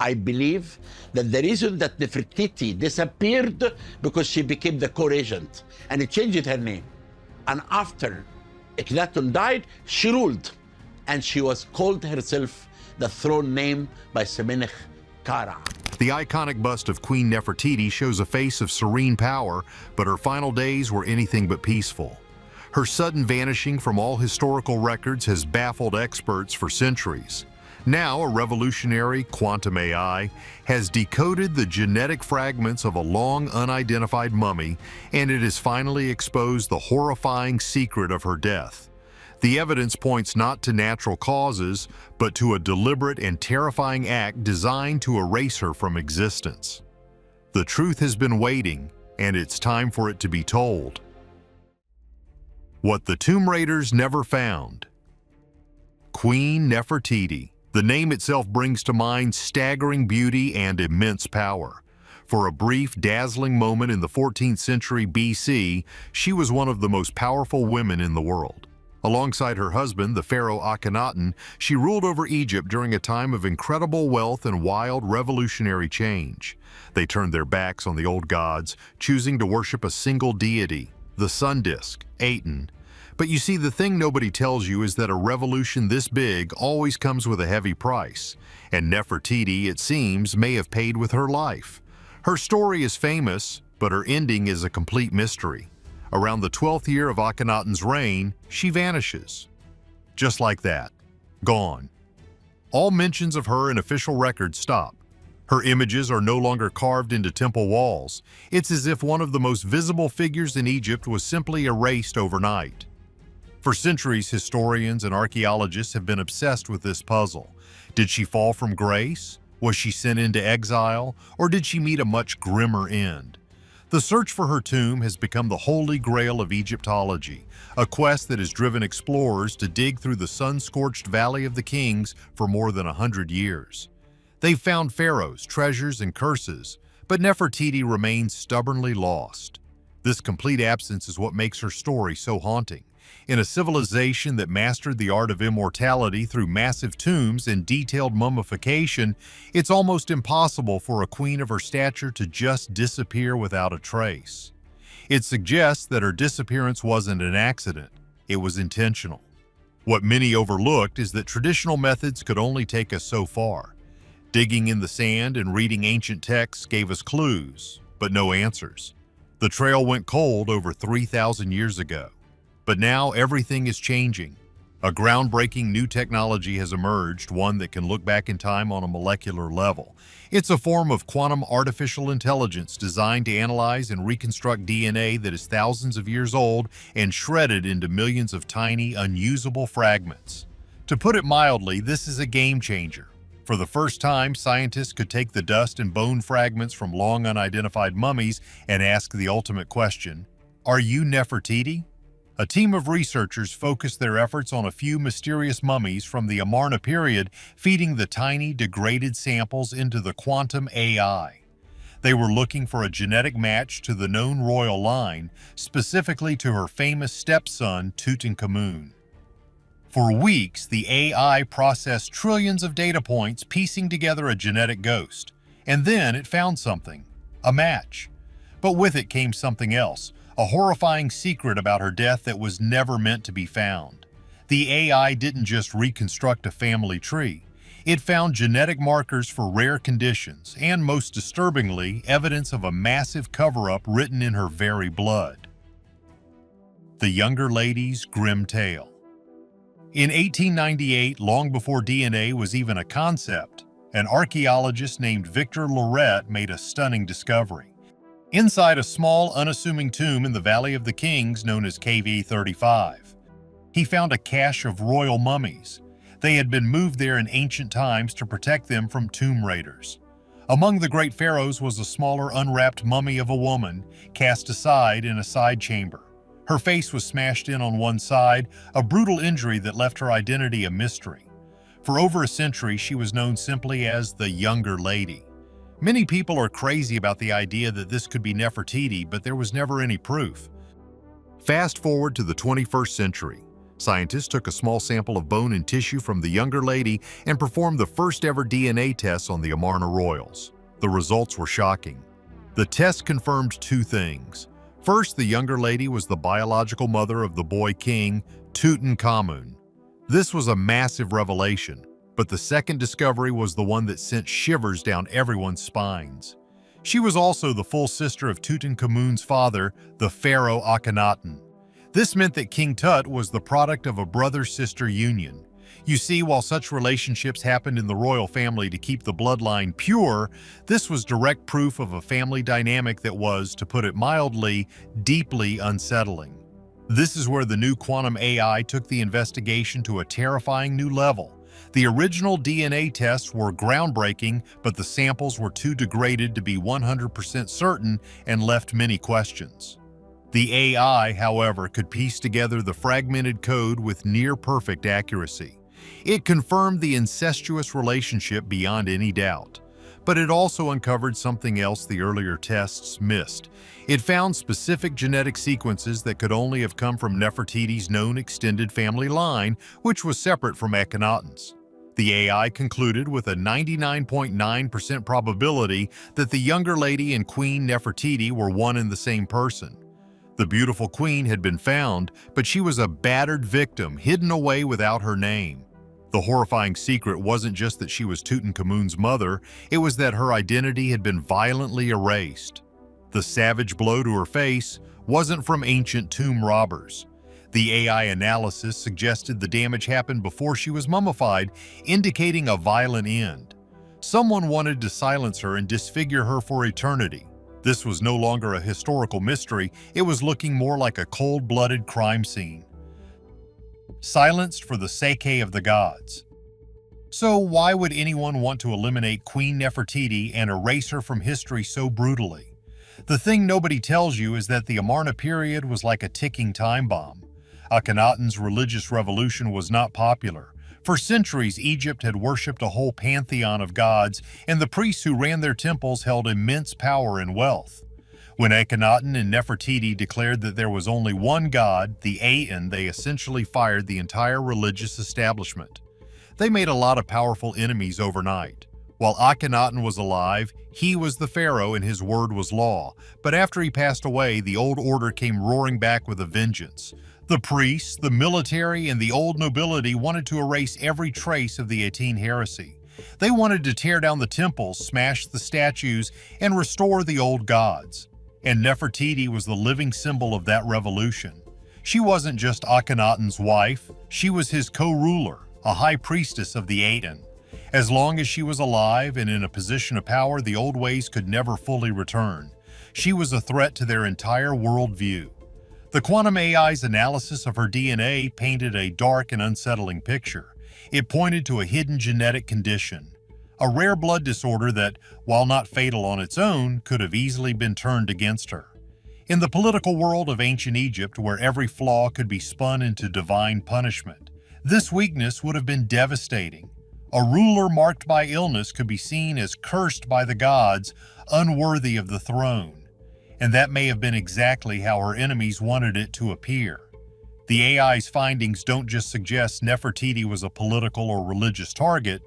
I believe that the reason that Nefertiti disappeared because she became the co-regent and it changed her name. And after Akhenaten died, she ruled, and she was called herself the throne name by Semenech Kara. The iconic bust of Queen Nefertiti shows a face of serene power, but her final days were anything but peaceful. Her sudden vanishing from all historical records has baffled experts for centuries. Now, a revolutionary quantum AI has decoded the genetic fragments of a long unidentified mummy, and it has finally exposed the horrifying secret of her death. The evidence points not to natural causes, but to a deliberate and terrifying act designed to erase her from existence. The truth has been waiting, and it's time for it to be told. What the Tomb Raiders never found. Queen Nefertiti. The name itself brings to mind staggering beauty and immense power. For a brief, dazzling moment in the 14th century BC, she was one of the most powerful women in the world. Alongside her husband, the pharaoh Akhenaten, she ruled over Egypt during a time of incredible wealth and wild revolutionary change. They turned their backs on the old gods, choosing to worship a single deity, the sun disk, Aten. But you see, the thing nobody tells you is that a revolution this big always comes with a heavy price, and Nefertiti, it seems, may have paid with her life. Her story is famous, but her ending is a complete mystery. Around the 12th year of Akhenaten's reign, she vanishes. Just like that. Gone. All mentions of her in official records stop. Her images are no longer carved into temple walls. It's as if one of the most visible figures in Egypt was simply erased overnight. For centuries, historians and archaeologists have been obsessed with this puzzle. Did she fall from grace? Was she sent into exile? Or did she meet a much grimmer end? The search for her tomb has become the holy grail of Egyptology, a quest that has driven explorers to dig through the sun-scorched Valley of the Kings for more than 100 years. They've found pharaohs, treasures, and curses, but Nefertiti remains stubbornly lost. This complete absence is what makes her story so haunting. In a civilization that mastered the art of immortality through massive tombs and detailed mummification, it's almost impossible for a queen of her stature to just disappear without a trace. It suggests that her disappearance wasn't an accident, it was intentional. What many overlooked is that traditional methods could only take us so far. Digging in the sand and reading ancient texts gave us clues, but no answers. The trail went cold over 3,000 years ago. But now everything is changing. A groundbreaking new technology has emerged, one that can look back in time on a molecular level. It's a form of quantum artificial intelligence designed to analyze and reconstruct DNA that is thousands of years old and shredded into millions of tiny, unusable fragments. To put it mildly, this is a game changer. For the first time, scientists could take the dust and bone fragments from long unidentified mummies and ask the ultimate question: are you Nefertiti? A team of researchers focused their efforts on a few mysterious mummies from the Amarna period, feeding the tiny, degraded samples into the quantum AI. They were looking for a genetic match to the known royal line, specifically to her famous stepson, Tutankhamun. For weeks, the AI processed trillions of data points, piecing together a genetic ghost. And then it found something, a match. But with it came something else, a horrifying secret about her death that was never meant to be found. The AI didn't just reconstruct a family tree. It found genetic markers for rare conditions and, most disturbingly, evidence of a massive cover-up written in her very blood. The younger lady's grim tale. In 1898, long before DNA was even a concept, an archaeologist named Victor Loret made a stunning discovery. Inside a small, unassuming tomb in the Valley of the Kings known as Cave E35, he found a cache of royal mummies. They had been moved there in ancient times to protect them from tomb raiders. Among the great pharaohs was a smaller, unwrapped mummy of a woman, cast aside in a side chamber. Her face was smashed in on one side, a brutal injury that left her identity a mystery. For over a century, she was known simply as the younger lady. Many people are crazy about the idea that this could be Nefertiti, but there was never any proof. Fast forward to the 21st century. Scientists took a small sample of bone and tissue from the younger lady and performed the first-ever DNA tests on the Amarna royals. The results were shocking. The test confirmed two things. First, the younger lady was the biological mother of the boy king, Tutankhamun. This was a massive revelation, but the second discovery was the one that sent shivers down everyone's spines. She was also the full sister of Tutankhamun's father, the pharaoh Akhenaten. This meant that King Tut was the product of a brother-sister union. You see, while such relationships happened in the royal family to keep the bloodline pure, this was direct proof of a family dynamic that was, to put it mildly, deeply unsettling. This is where the new quantum AI took the investigation to a terrifying new level. The original DNA tests were groundbreaking, but the samples were too degraded to be 100% certain and left many questions. The AI, however, could piece together the fragmented code with near-perfect accuracy. It confirmed the incestuous relationship beyond any doubt. But it also uncovered something else the earlier tests missed. It found specific genetic sequences that could only have come from Nefertiti's known extended family line, which was separate from Akhenaten's. The AI concluded with a 99.9% probability that the younger lady and Queen Nefertiti were one and the same person. The beautiful queen had been found, but she was a battered victim hidden away without her name. The horrifying secret wasn't just that she was Tutankhamun's mother, it was that her identity had been violently erased. The savage blow to her face wasn't from ancient tomb robbers. The AI analysis suggested the damage happened before she was mummified, indicating a violent end. Someone wanted to silence her and disfigure her for eternity. This was no longer a historical mystery, it was looking more like a cold-blooded crime scene. Silenced for the sake of the gods. So why would anyone want to eliminate Queen Nefertiti and erase her from history so brutally? The thing nobody tells you is that the Amarna period was like a ticking time bomb. Akhenaten's religious revolution was not popular. For centuries, Egypt had worshipped a whole pantheon of gods, and the priests who ran their temples held immense power and wealth. When Akhenaten and Nefertiti declared that there was only one god, the Aten, they essentially fired the entire religious establishment. They made a lot of powerful enemies overnight. While Akhenaten was alive, he was the pharaoh and his word was law. But after he passed away, the old order came roaring back with a vengeance. The priests, the military, and the old nobility wanted to erase every trace of the Aten heresy. They wanted to tear down the temples, smash the statues, and restore the old gods. And Nefertiti was the living symbol of that revolution. She wasn't just Akhenaten's wife, she was his co-ruler, a high priestess of the Aten. As long as she was alive and in a position of power, the old ways could never fully return. She was a threat to their entire worldview. The quantum AI's analysis of her DNA painted a dark and unsettling picture. It pointed to a hidden genetic condition, a rare blood disorder that, while not fatal on its own, could have easily been turned against her. In the political world of ancient Egypt, where every flaw could be spun into divine punishment, this weakness would have been devastating. A ruler marked by illness could be seen as cursed by the gods, unworthy of the throne. And that may have been exactly how her enemies wanted it to appear. The AI's findings don't just suggest Nefertiti was a political or religious target,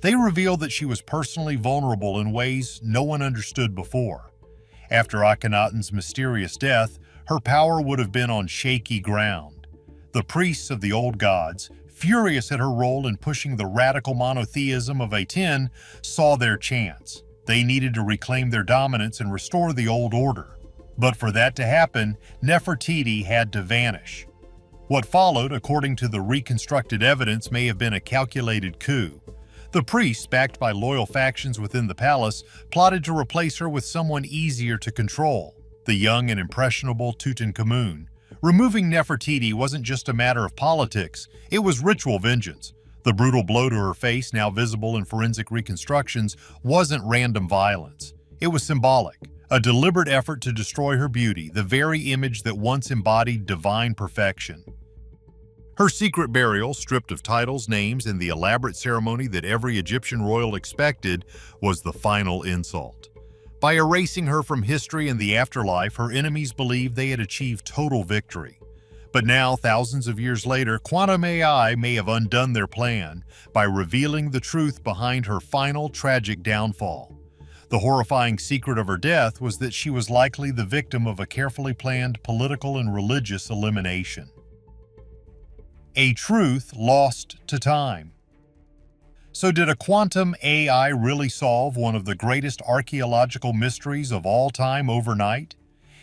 they reveal that she was personally vulnerable in ways no one understood before. After Akhenaten's mysterious death, her power would have been on shaky ground. The priests of the old gods, furious at her role in pushing the radical monotheism of Aten, saw their chance. They needed to reclaim their dominance and restore the old order. But for that to happen, Nefertiti had to vanish. What followed, according to the reconstructed evidence, may have been a calculated coup. The priests, backed by loyal factions within the palace, plotted to replace her with someone easier to control, the young and impressionable Tutankhamun. Removing Nefertiti wasn't just a matter of politics, it was ritual vengeance. The brutal blow to her face, now visible in forensic reconstructions, wasn't random violence. It was symbolic, a deliberate effort to destroy her beauty, the very image that once embodied divine perfection. Her secret burial, stripped of titles, names, and the elaborate ceremony that every Egyptian royal expected, was the final insult. By erasing her from history and the afterlife, her enemies believed they had achieved total victory. But now, thousands of years later, quantum AI may have undone their plan by revealing the truth behind her final tragic downfall. The horrifying secret of her death was that she was likely the victim of a carefully planned political and religious elimination. A truth lost to time. So did a quantum AI really solve one of the greatest archaeological mysteries of all time overnight?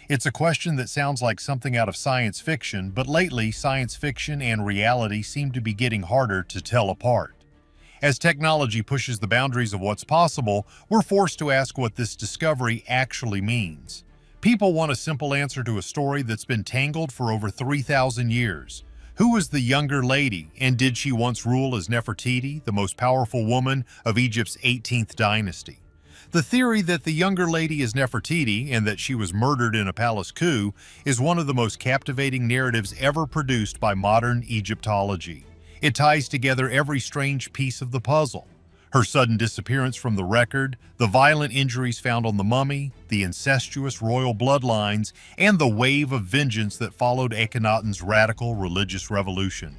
It's a question that sounds like something out of science fiction, but lately science fiction and reality seem to be getting harder to tell apart. As technology pushes the boundaries of what's possible, we're forced to ask what this discovery actually means. People want a simple answer to a story that's been tangled for over 3,000 years. Who was the younger lady, and did she once rule as Nefertiti, the most powerful woman of Egypt's 18th dynasty? The theory that the younger lady is Nefertiti and that she was murdered in a palace coup is one of the most captivating narratives ever produced by modern Egyptology. It ties together every strange piece of the puzzle. Her sudden disappearance from the record, the violent injuries found on the mummy, the incestuous royal bloodlines, and the wave of vengeance that followed Akhenaten's radical religious revolution.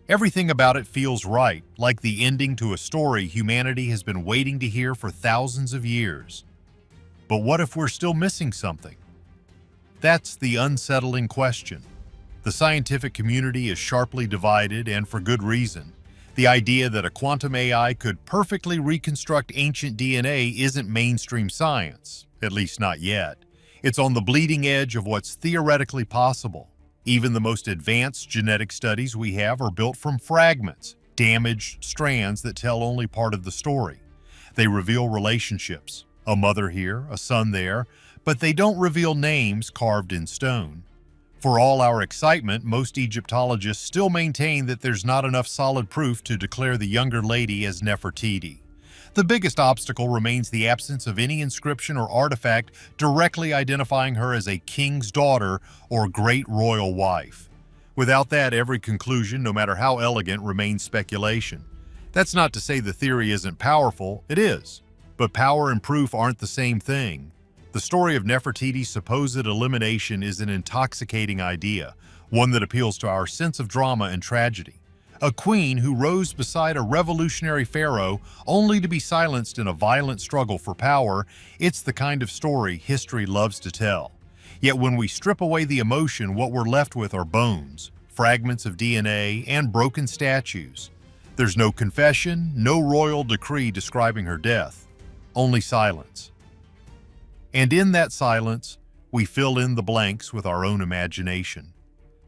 Everything about it feels right, like the ending to a story humanity has been waiting to hear for thousands of years. But what if we're still missing something? That's the unsettling question. The scientific community is sharply divided, and for good reason. The idea that a quantum AI could perfectly reconstruct ancient DNA isn't mainstream science, at least not yet. It's on the bleeding edge of what's theoretically possible. Even the most advanced genetic studies we have are built from fragments, damaged strands that tell only part of the story. They reveal relationships, a mother here, a son there, but they don't reveal names carved in stone. For all our excitement, most Egyptologists still maintain that there's not enough solid proof to declare the younger lady as Nefertiti. The biggest obstacle remains the absence of any inscription or artifact directly identifying her as a king's daughter or great royal wife. Without that, every conclusion, no matter how elegant, remains speculation. That's not to say the theory isn't powerful, it is. But power and proof aren't the same thing. The story of Nefertiti's supposed elimination is an intoxicating idea, one that appeals to our sense of drama and tragedy. A queen who rose beside a revolutionary pharaoh only to be silenced in a violent struggle for power, it's the kind of story history loves to tell. Yet when we strip away the emotion, what we're left with are bones, fragments of DNA, and broken statues. There's no confession, no royal decree describing her death, only silence. And in that silence, we fill in the blanks with our own imagination.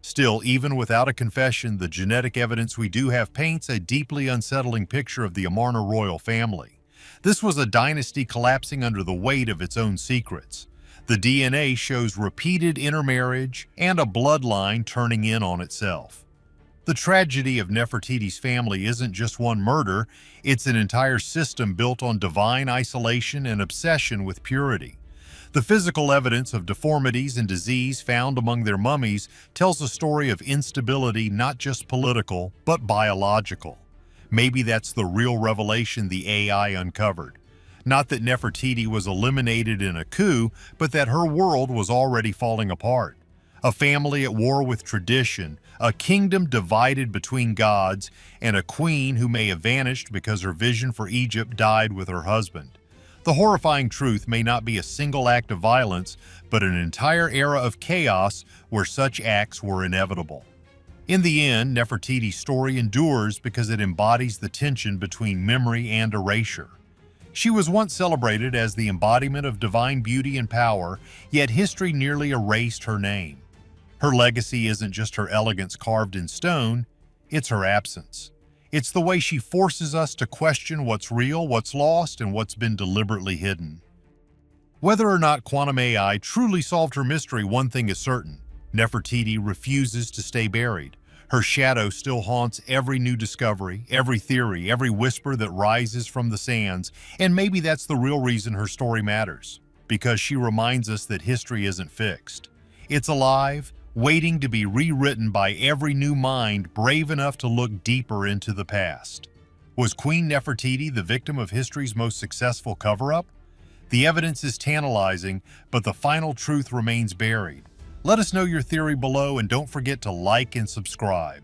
Still, even without a confession, the genetic evidence we do have paints a deeply unsettling picture of the Amarna royal family. This was a dynasty collapsing under the weight of its own secrets. The DNA shows repeated intermarriage and a bloodline turning in on itself. The tragedy of Nefertiti's family isn't just one murder, it's an entire system built on divine isolation and obsession with purity. The physical evidence of deformities and disease found among their mummies tells a story of instability not just political, but biological. Maybe that's the real revelation the AI uncovered. Not that Nefertiti was eliminated in a coup, but that her world was already falling apart. A family at war with tradition, a kingdom divided between gods, and a queen who may have vanished because her vision for Egypt died with her husband. The horrifying truth may not be a single act of violence, but an entire era of chaos where such acts were inevitable. In the end, Nefertiti's story endures because it embodies the tension between memory and erasure. She was once celebrated as the embodiment of divine beauty and power, yet history nearly erased her name. Her legacy isn't just her elegance carved in stone, it's her absence. It's the way she forces us to question what's real, what's lost, and what's been deliberately hidden. Whether or not quantum AI truly solved her mystery, one thing is certain. Nefertiti refuses to stay buried. Her shadow still haunts every new discovery, every theory, every whisper that rises from the sands, and maybe that's the real reason her story matters, because she reminds us that history isn't fixed. It's alive, waiting to be rewritten by every new mind brave enough to look deeper into the past. Was Queen Nefertiti the victim of history's most successful cover-up? The evidence is tantalizing, but the final truth remains buried. Let us know your theory below and don't forget to like and subscribe.